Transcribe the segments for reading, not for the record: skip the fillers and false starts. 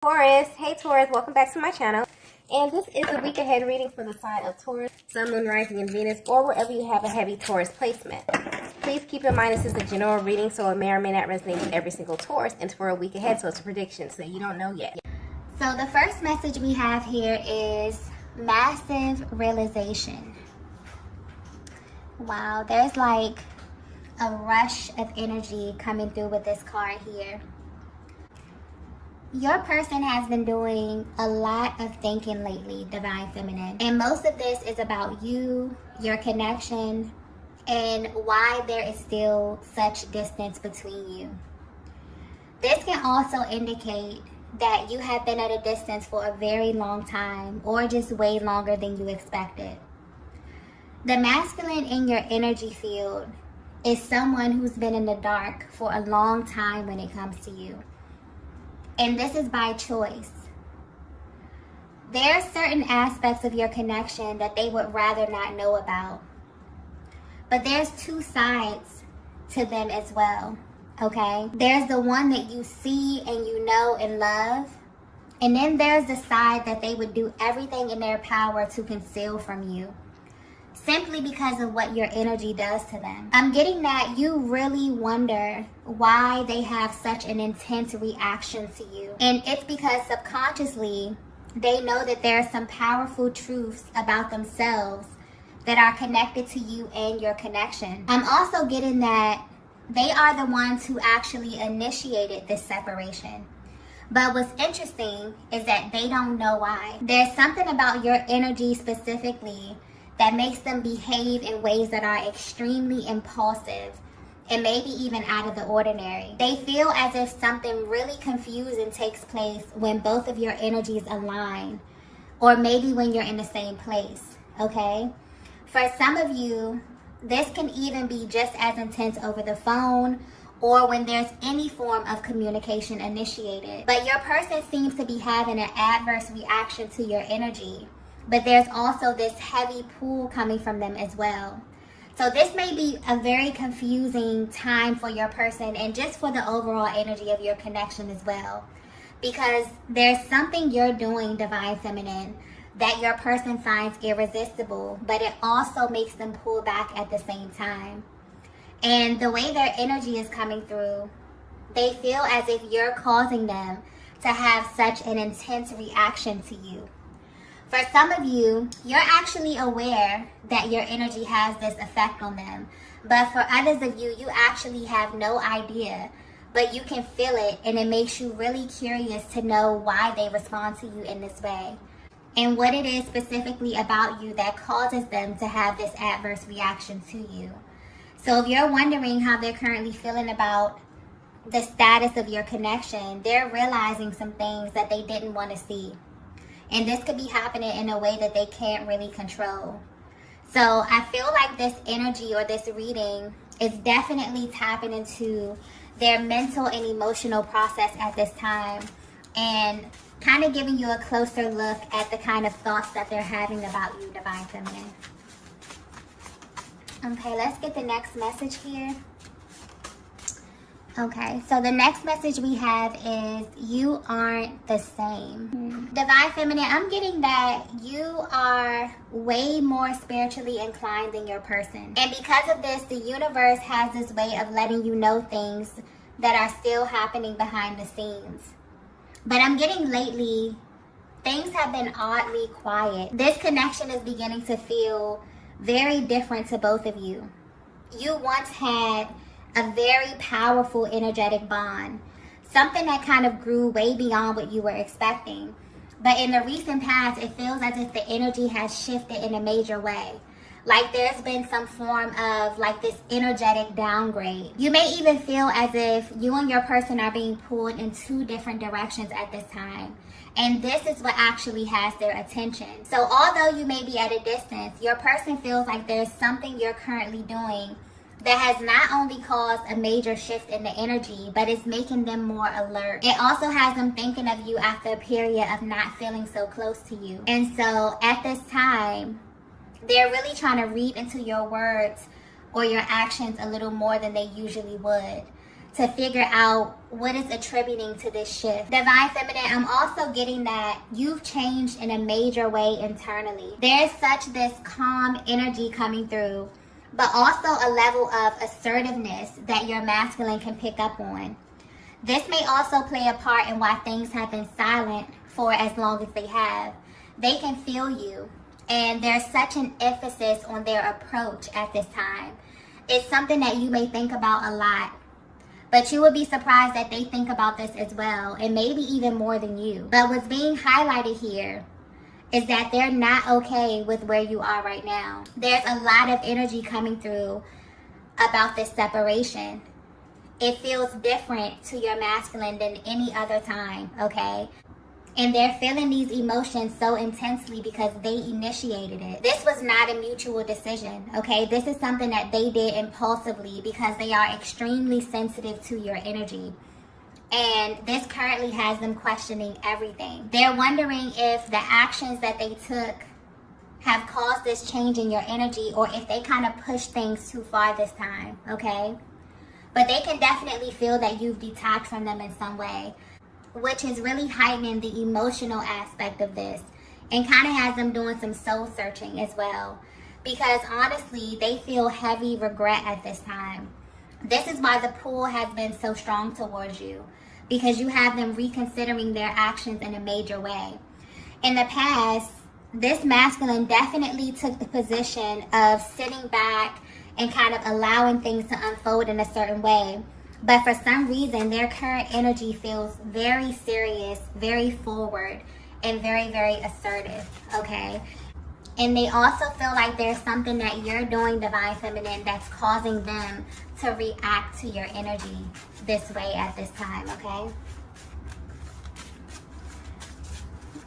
Taurus, hey Taurus, welcome back to my channel. And this is a week ahead reading for the sign of Taurus, Sun, Moon, Rising, and Venus, or wherever you have a heavy Taurus placement. Please keep in mind this is a general reading, so it may or may not resonate with every single Taurus. And it's for a week ahead, so it's a prediction, so you don't know yet. So the first message we have here is massive realization. Wow, there's like a rush of energy coming through with this card here. Your person has been doing a lot of thinking lately, Divine Feminine. And most of this is about you, your connection, and why there is still such distance between you. This can also indicate that you have been at a distance for a very long time, or just way longer than you expected. The masculine in your energy field is someone who's been in the dark for a long time when it comes to you. And this is by choice. There are certain aspects of your connection that they would rather not know about. But there's two sides to them as well, okay? There's the one that you see and you know and love. And then there's the side that they would do everything in their power to conceal from you, simply because of what your energy does to them. I'm getting that you really wonder why they have such an intense reaction to you. And it's because subconsciously, they know that there are some powerful truths about themselves that are connected to you and your connection. I'm also getting that they are the ones who actually initiated this separation. But what's interesting is that they don't know why. There's something about your energy specifically that makes them behave in ways that are extremely impulsive and maybe even out of the ordinary. They feel as if something really confusing takes place when both of your energies align, or maybe when you're in the same place, okay? For some of you, this can even be just as intense over the phone or when there's any form of communication initiated. But your person seems to be having an adverse reaction to your energy. But there's also this heavy pull coming from them as well. So this may be a very confusing time for your person and just for the overall energy of your connection as well. Because there's something you're doing, Divine Feminine, that your person finds irresistible, but it also makes them pull back at the same time. And the way their energy is coming through, they feel as if you're causing them to have such an intense reaction to you. For some of you, you're actually aware that your energy has this effect on them. But for others of you, you actually have no idea. But you can feel it, and it makes you really curious to know why they respond to you in this way. And what it is specifically about you that causes them to have this adverse reaction to you. So if you're wondering how they're currently feeling about the status of your connection, they're realizing some things that they didn't want to see. And this could be happening in a way that they can't really control. So I feel like this energy or this reading is definitely tapping into their mental and emotional process at this time. And kind of giving you a closer look at the kind of thoughts that they're having about you, Divine Feminine. Okay, let's get the next message here. Okay, so the next message we have is you aren't the same. Divine Feminine, I'm getting that you are way more spiritually inclined than your person. And because of this, the universe has this way of letting you know things that are still happening behind the scenes. But I'm getting lately, things have been oddly quiet. This connection is beginning to feel very different to both of you. You once had a very powerful energetic bond, something that kind of grew way beyond what you were expecting. But in the recent past, it feels as if the energy has shifted in a major way. Like there's been some form of like this energetic downgrade. You may even feel as if you and your person are being pulled in two different directions at this time. And this is what actually has their attention. So although you may be at a distance, your person feels like there's something you're currently doing that has not only caused a major shift in the energy, but is making them more alert. It also has them thinking of you after a period of not feeling so close to you. And so at this time, they're really trying to read into your words or your actions a little more than they usually would. to figure out what is attributing to this shift. Divine Feminine, I'm also getting that you've changed in a major way internally. There's such this calm energy coming through, but also a level of assertiveness that your masculine can pick up on. This may also play a part in why things have been silent for as long as they have. They can feel you, and there's such an emphasis on their approach at this time. It's something that you may think about a lot, but you would be surprised that they think about this as well, and maybe even more than you. But what's being highlighted here is that they're not okay with where you are right now. There's a lot of energy coming through about this separation. It feels different to your masculine than any other time, okay? And they're feeling these emotions so intensely because they initiated it. This was not a mutual decision, okay? This is something that they did impulsively because they are extremely sensitive to your energy. And this currently has them questioning everything. They're wondering if the actions that they took have caused this change in your energy, or if they kind of pushed things too far this time, okay? But they can definitely feel that you've detached from them in some way, which is really heightening the emotional aspect of this, and kind of has them doing some soul searching as well. Because honestly, they feel heavy regret at this time. This is why the pull has been so strong towards you, because you have them reconsidering their actions in a major way. In the past, this masculine definitely took the position of sitting back and kind of allowing things to unfold in a certain way. But for some reason, their current energy feels very serious, very forward, and very, very assertive, okay? And they also feel like there's something that you're doing, Divine Feminine, that's causing them to react to your energy this way at this time, okay?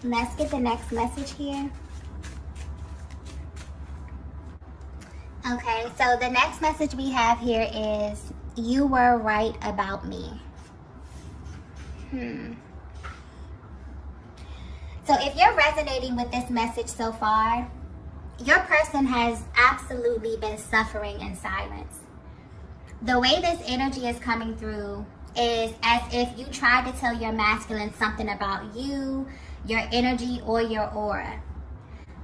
Let's get the next message here. Okay, so the next message we have here is, you were right about me. So if you're resonating with this message so far, your person has absolutely been suffering in silence. The way this energy is coming through is as if you tried to tell your masculine something about you, your energy, or your aura.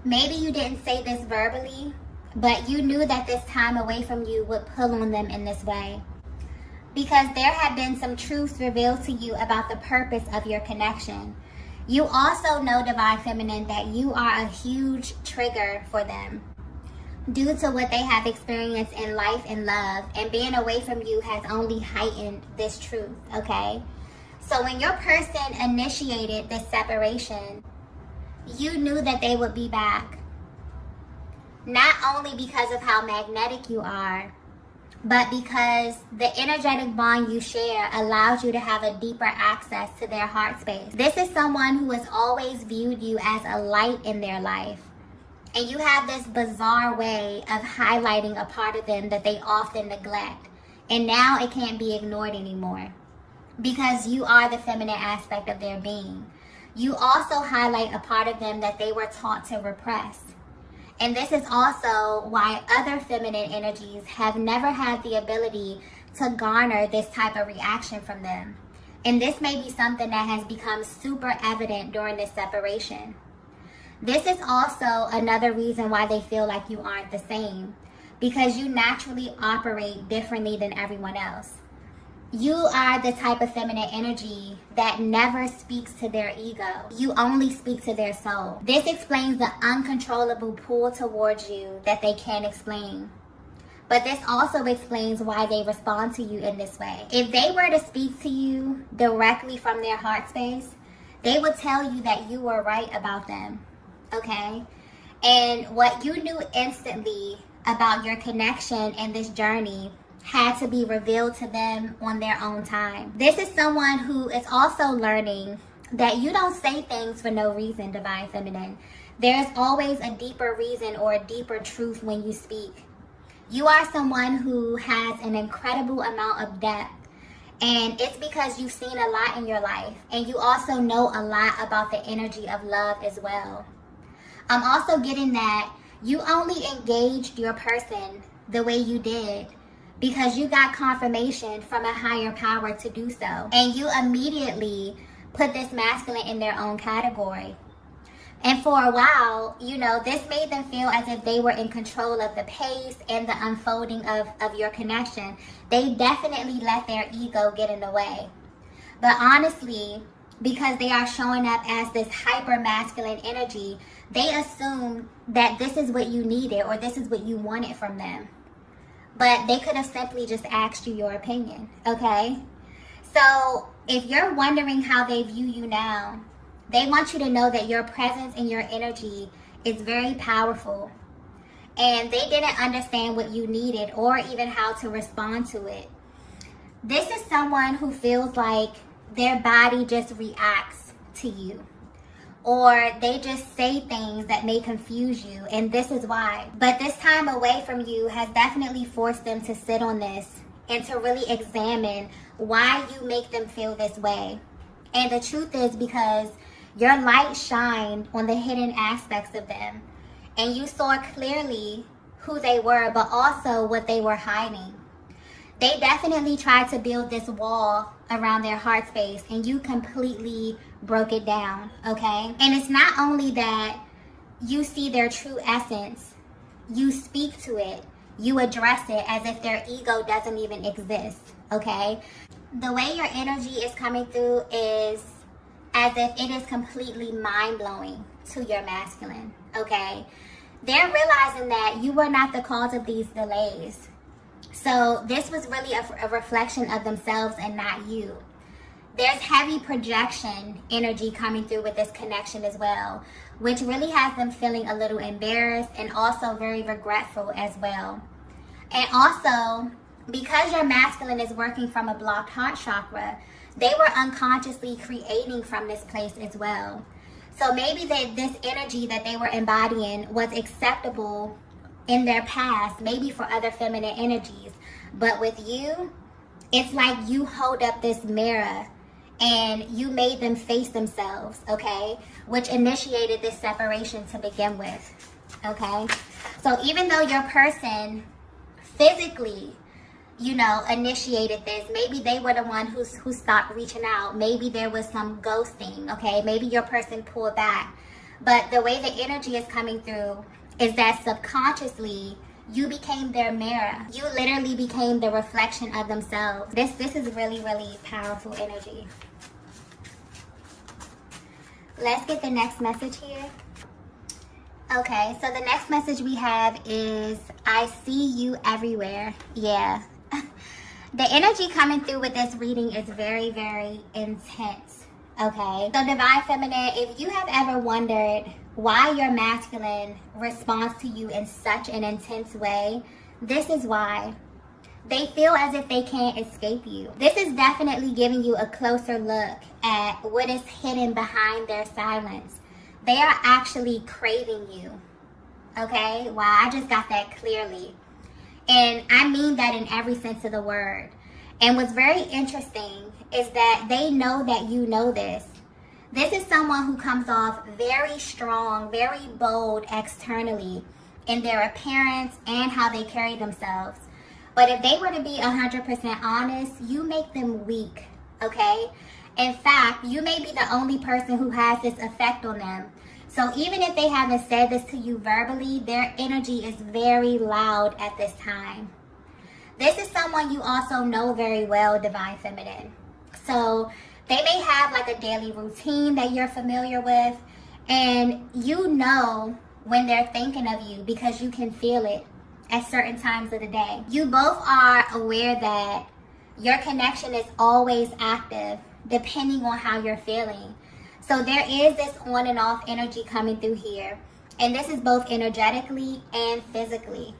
Maybe you didn't say this verbally, but you knew that this time away from you would pull on them in this way. Because there have been some truths revealed to you about the purpose of your connection. You also know, Divine Feminine, that you are a huge trigger for them due to what they have experienced in life and love, and being away from you has only heightened this truth, okay? So when your person initiated this separation, you knew that they would be back. Not only because of how magnetic you are, but because the energetic bond you share allows you to have a deeper access to their heart space. This is someone who has always viewed you as a light in their life. And you have this bizarre way of highlighting a part of them that they often neglect. And now it can't be ignored anymore, because you are the feminine aspect of their being. You also highlight a part of them that they were taught to repress. And this is also why other feminine energies have never had the ability to garner this type of reaction from them. And this may be something that has become super evident during this separation. This is also another reason why they feel like you aren't the same, because you naturally operate differently than everyone else. You are the type of feminine energy that never speaks to their ego. You only speak to their soul. This explains the uncontrollable pull towards you that they can't explain. But this also explains why they respond to you in this way. If they were to speak to you directly from their heart space, they would tell you that you were right about them, okay? And what you knew instantly about your connection and this journey had to be revealed to them on their own time. This is someone who is also learning that you don't say things for no reason, Divine Feminine. There's always a deeper reason or a deeper truth when you speak. You are someone who has an incredible amount of depth, and it's because you've seen a lot in your life, and you also know a lot about the energy of love as well. I'm also getting that you only engaged your person the way you did because you got confirmation from a higher power to do so. And you immediately put this masculine in their own category. And for a while, you know, this made them feel as if they were in control of the pace and the unfolding of your connection. They definitely let their ego get in the way. But honestly, because they are showing up as this hyper masculine energy, they assume that this is what you needed or this is what you wanted from them. But they could have simply just asked you your opinion, okay? So if you're wondering how they view you now, they want you to know that your presence and your energy is very powerful. And they didn't understand what you needed or even how to respond to it. This is someone who feels like their body just reacts to you. Or they just say things that may confuse you, and this is why. But this time away from you has definitely forced them to sit on this and to really examine why you make them feel this way. And the truth is because your light shined on the hidden aspects of them, and you saw clearly who they were, but also what they were hiding. They definitely tried to build this wall around their heart space, and you completely broke it down, okay? And it's not only that you see their true essence, you speak to it, you address it as if their ego doesn't even exist, okay? The way your energy is coming through is as if it is completely mind-blowing to your masculine, okay? They're realizing that you were not the cause of these delays. So this was really a reflection of themselves and not you. There's heavy projection energy coming through with this connection as well, which really has them feeling a little embarrassed and also very regretful as well. And also, because your masculine is working from a blocked heart chakra, they were unconsciously creating from this place as well. So maybe this energy that they were embodying was acceptable in their past, maybe for other feminine energies. But with you, it's like you hold up this mirror and you made them face themselves, okay? Which initiated this separation to begin with, okay? So even though your person physically, you know, initiated this, maybe they were the one who stopped reaching out. Maybe there was some ghosting, okay? Maybe your person pulled back. But the way the energy is coming through is that subconsciously, you became their mirror. You literally became the reflection of themselves. This is really, really powerful energy. Let's get the next message here. Okay, so the next message we have is, I see you everywhere. Yeah. The energy coming through with this reading is very, very intense. Okay, so Divine Feminine, if you have ever wondered why your masculine responds to you in such an intense way, this is why. They feel as if they can't escape you. This is definitely giving you a closer look at what is hidden behind their silence. They are actually craving you. Okay, wow, I just got that clearly. And I mean that in every sense of the word. And what's very interesting is that they know that you know this. This is someone who comes off very strong, very bold externally in their appearance and how they carry themselves. But if they were to be 100% honest, you make them weak, okay? In fact, you may be the only person who has this effect on them. So even if they haven't said this to you verbally, their energy is very loud at this time. This is someone you also know very well, Divine Feminine. So they may have like a daily routine that you're familiar with, and you know when they're thinking of you because you can feel it at certain times of the day. You both are aware that your connection is always active depending on how you're feeling. So there is this on and off energy coming through here, and this is both energetically and physically.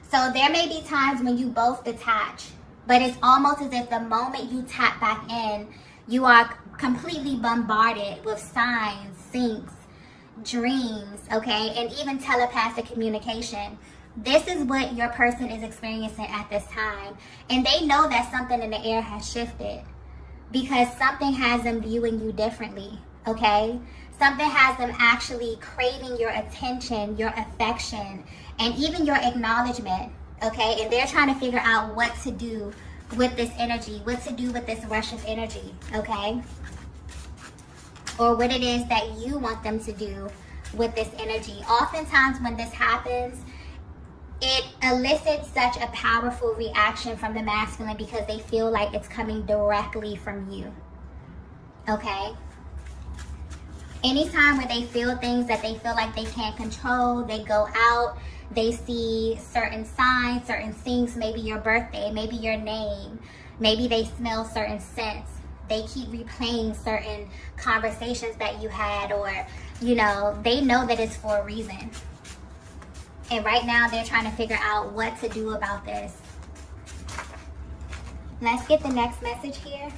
So there may be times when you both detach, but it's almost as if the moment you tap back in, you are completely bombarded with signs, syncs, dreams, okay, and even telepathic communication. This is what your person is experiencing at this time. And they know that something in the air has shifted because something has them viewing you differently, okay? Something has them actually craving your attention, your affection, and even your acknowledgement, okay? And they're trying to figure out what to do with this energy, what to do with this rush of energy, okay? Or what it is that you want them to do with this energy. Oftentimes when this happens, it elicits such a powerful reaction from the masculine because they feel like it's coming directly from you, okay? Anytime where they feel things that they feel like they can't control, they go out, they see certain signs, certain things, maybe your birthday, maybe your name, maybe they smell certain scents. They keep replaying certain conversations that you had, or, you know, they know that it's for a reason. And right now they're trying to figure out what to do about this. Let's get the next message here.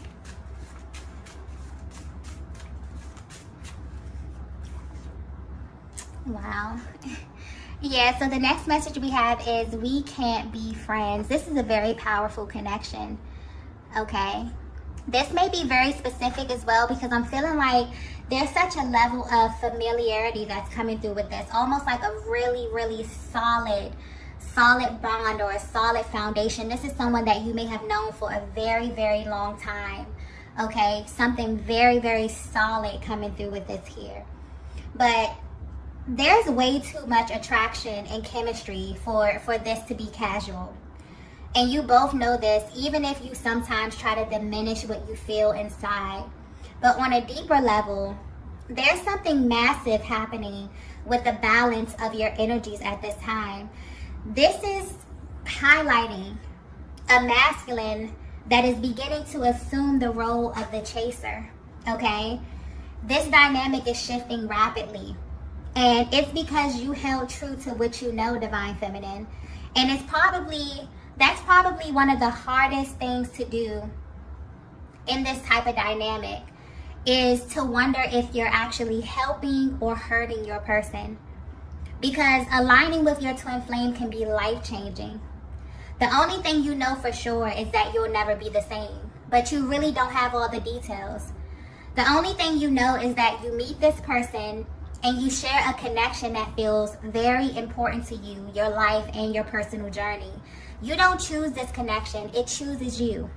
Wow. Yeah, so the next message we have is we can't be friends. This is a very powerful connection, okay? This may be very specific as well because I'm feeling like there's such a level of familiarity that's coming through with this. Almost like a really, really solid bond or a solid foundation. This is someone that you may have known for a very, very long time, okay? Something very, very solid coming through with this here. But there's way too much attraction and chemistry for this to be casual. And you both know this, even if you sometimes try to diminish what you feel inside. But on a deeper level, there's something massive happening with the balance of your energies at this time. This is highlighting a masculine that is beginning to assume the role of the chaser, okay? This dynamic is shifting rapidly. And it's because you held true to what you know, Divine Feminine. And that's probably one of the hardest things to do in this type of dynamic, is to wonder if you're actually helping or hurting your person. Because aligning with your twin flame can be life-changing. The only thing you know for sure is that you'll never be the same, but you really don't have all the details. The only thing you know is that you meet this person and you share a connection that feels very important to you, your life and your personal journey. You don't choose this connection, it chooses you.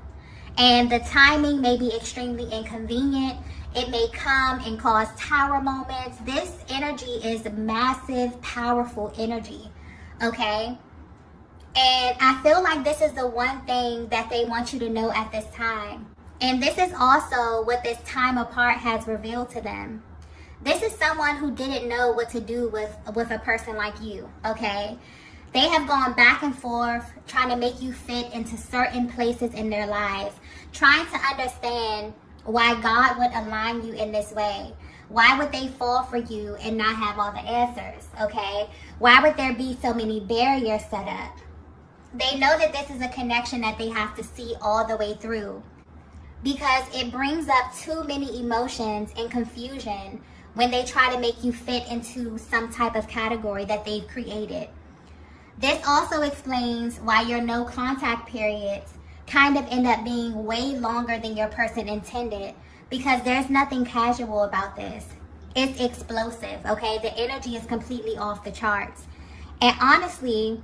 And the timing may be extremely inconvenient. It may come and cause tower moments. This energy is massive, powerful energy, okay? And I feel like this is the one thing that they want you to know at this time. And this is also what this time apart has revealed to them. This is someone who didn't know what to do with a person like you, okay? They have gone back and forth trying to make you fit into certain places in their lives, trying to understand why God would align you in this way. Why would they fall for you and not have all the answers, okay? Why would there be so many barriers set up? They know that this is a connection that they have to see all the way through, because it brings up too many emotions and confusion when they try to make you fit into some type of category that they've created. This also explains why your no contact periods kind of end up being way longer than your person intended, because there's nothing casual about this. It's explosive, okay? The energy is completely off the charts. And honestly,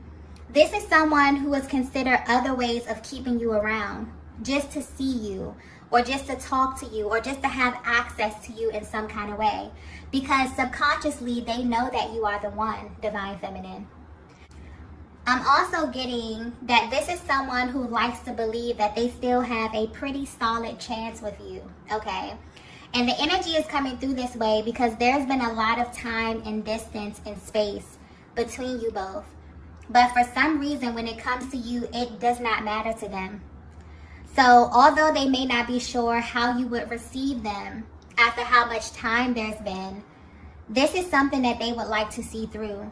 this is someone who has considered other ways of keeping you around, just to see you, or just to talk to you, or just to have access to you in some kind of way. Because subconsciously, they know that you are the one, Divine Feminine. I'm also getting that this is someone who likes to believe that they still have a pretty solid chance with you, okay? And the energy is coming through this way because there's been a lot of time and distance and space between you both. But for some reason, when it comes to you, it does not matter to them. So although they may not be sure how you would receive them after how much time there's been, this is something that they would like to see through.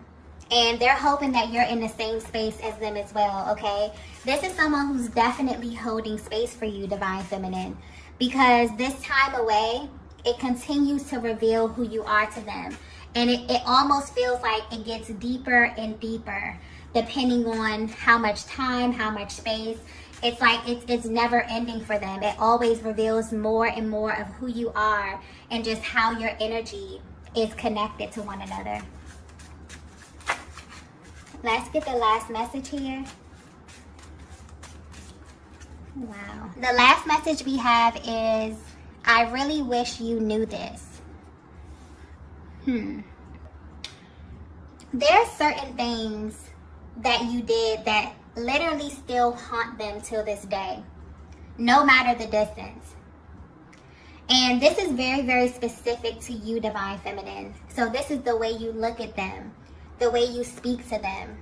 And they're hoping that you're in the same space as them as well, okay? This is someone who's definitely holding space for you, Divine Feminine. Because this time away, it continues to reveal who you are to them. And it almost feels like it gets deeper and deeper, depending on how much time, how much space. It's like it's never ending for them. It always reveals more and more of who you are and just how your energy is connected to one another. Let's get the last message here. Wow. The last message we have is, I really wish you knew this. There are certain things that you did that literally still haunt them till this day, no matter the distance. And this is very, very specific to you, Divine Feminine. So this is the way you look at them, the way you speak to them.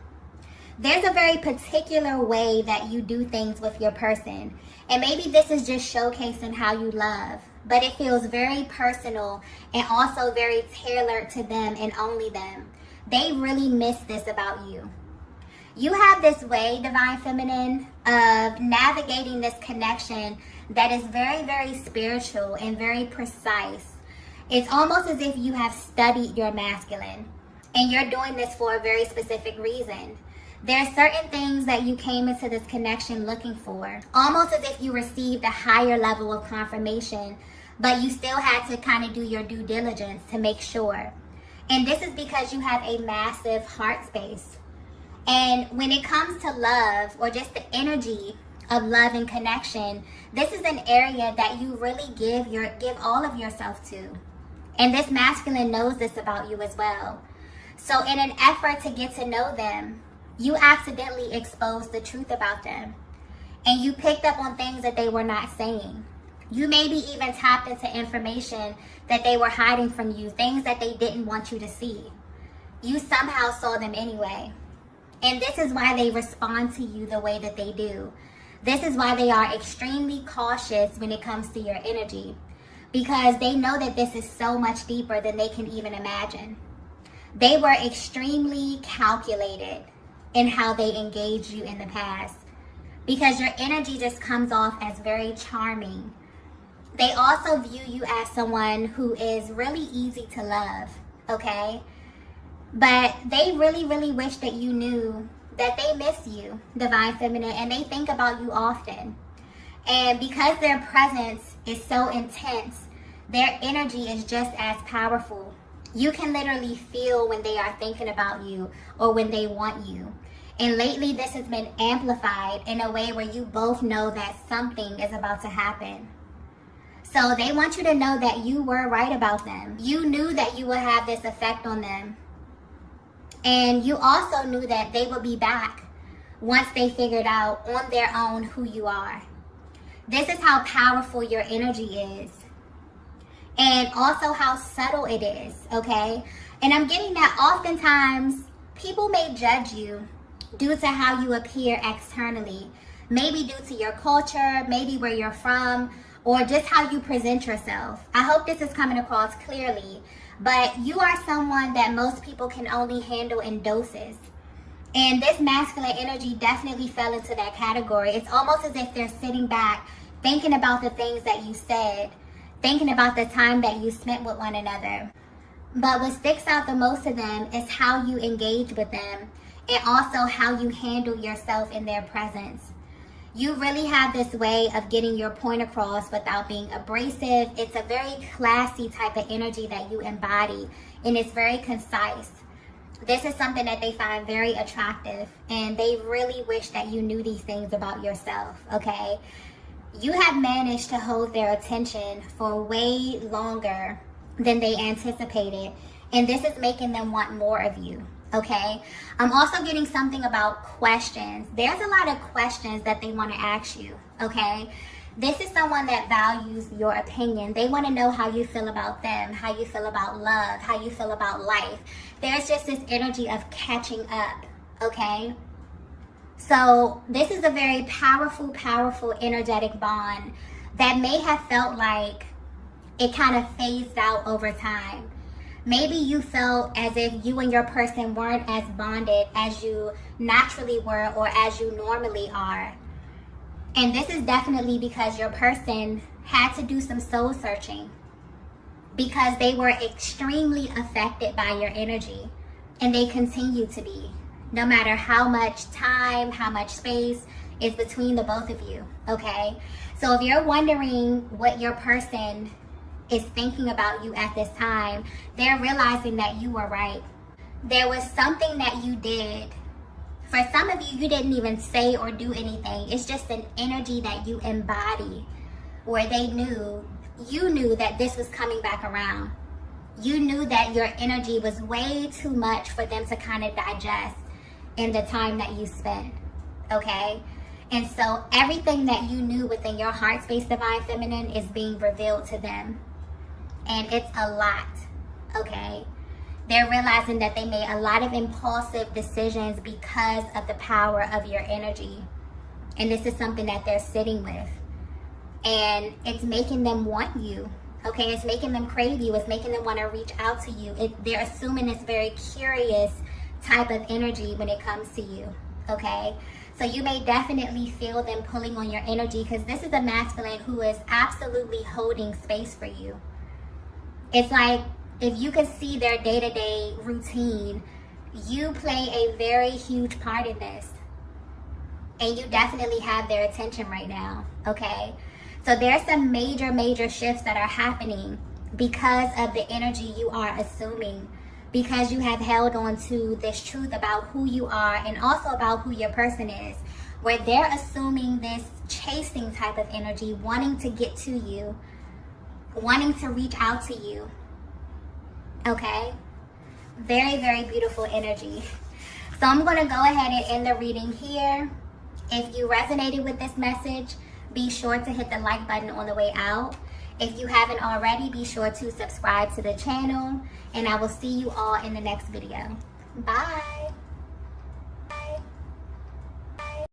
There's a very particular way that you do things with your person. And maybe this is just showcasing how you love, but it feels very personal and also very tailored to them and only them. They really miss this about you. You have this way, Divine Feminine, of navigating this connection that is very, very spiritual and very precise. It's almost as if you have studied your masculine, and you're doing this for a very specific reason. There are certain things that you came into this connection looking for, almost as if you received a higher level of confirmation, but you still had to kind of do your due diligence to make sure. And this is because you have a massive heart space. And when it comes to love, or just the energy of love and connection, this is an area that you really give all of yourself to. And this masculine knows this about you as well. So in an effort to get to know them, you accidentally exposed the truth about them. And you picked up on things that they were not saying. You maybe even tapped into information that they were hiding from you, things that they didn't want you to see. You somehow saw them anyway. And this is why they respond to you the way that they do. This is why they are extremely cautious when it comes to your energy, because they know that this is so much deeper than they can even imagine. They were extremely calculated in how they engaged you in the past, because your energy just comes off as very charming. They also view you as someone who is really easy to love, okay? But they really, really wish that you knew that they miss you, Divine Feminine, and they think about you often. And because their presence is so intense, their energy is just as powerful. You can literally feel when they are thinking about you or when they want you. And lately, this has been amplified in a way where you both know that something is about to happen. So they want you to know that you were right about them. You knew that you would have this effect on them. And you also knew that they would be back once they figured out on their own who you are. This is how powerful your energy is. And also how subtle it is, okay? And I'm getting that oftentimes people may judge you due to how you appear externally. Maybe due to your culture, maybe where you're from, or just how you present yourself. I hope this is coming across clearly. But you are someone that most people can only handle in doses. And this masculine energy definitely fell into that category. It's almost as if they're sitting back, thinking about the things that you said, thinking about the time that you spent with one another. But what sticks out the most to them is how you engage with them, and also how you handle yourself in their presence. You really have this way of getting your point across without being abrasive. It's a very classy type of energy that you embody, and it's very concise. This is something that they find very attractive, and they really wish that you knew these things about yourself, okay? You have managed to hold their attention for way longer than they anticipated, and this is making them want more of you. Okay, I'm also getting something about questions. There's a lot of questions that they want to ask you, okay? This is someone that values your opinion. They want to know how you feel about them, how you feel about love, how you feel about life. There's just this energy of catching up, okay? So this is a very powerful, powerful, energetic bond that may have felt like it kind of phased out over time. Maybe you felt as if you and your person weren't as bonded as you naturally were or as you normally are. And this is definitely because your person had to do some soul searching, because they were extremely affected by your energy, and they continue to be, no matter how much time, how much space is between the both of you, okay? So if you're wondering what your person is thinking about you at this time, they're realizing that you were right. There was something that you did For some of you, you didn't even say or do anything. It's just an energy that you embody, where you knew that this was coming back around. You knew that your energy was way too much for them to kind of digest in the time that you spent, okay? And so everything that you knew within your heart space, Divine Feminine, is being revealed to them. And it's a lot, okay? They're realizing that they made a lot of impulsive decisions because of the power of your energy. And this is something that they're sitting with. And it's making them want you, okay? It's making them crave you. It's making them want to reach out to you. They're assuming this very curious type of energy when it comes to you, okay? So you may definitely feel them pulling on your energy, because this is a masculine who is absolutely holding space for you. It's like, if you could see their day-to-day routine, you play a very huge part in this. And you definitely have their attention right now, okay? So there's some major shifts that are happening because of the energy you are assuming, because you have held on to this truth about who you are and also about who your person is, where they're assuming this chasing type of energy, wanting to get to you, wanting to reach out to you. Okay, very beautiful energy. So I'm going to go ahead and end the reading here. If you resonated with this message, be sure to hit the like button on the way out. If you haven't already, be sure to subscribe to the channel, and I will see you all in the next video. Bye.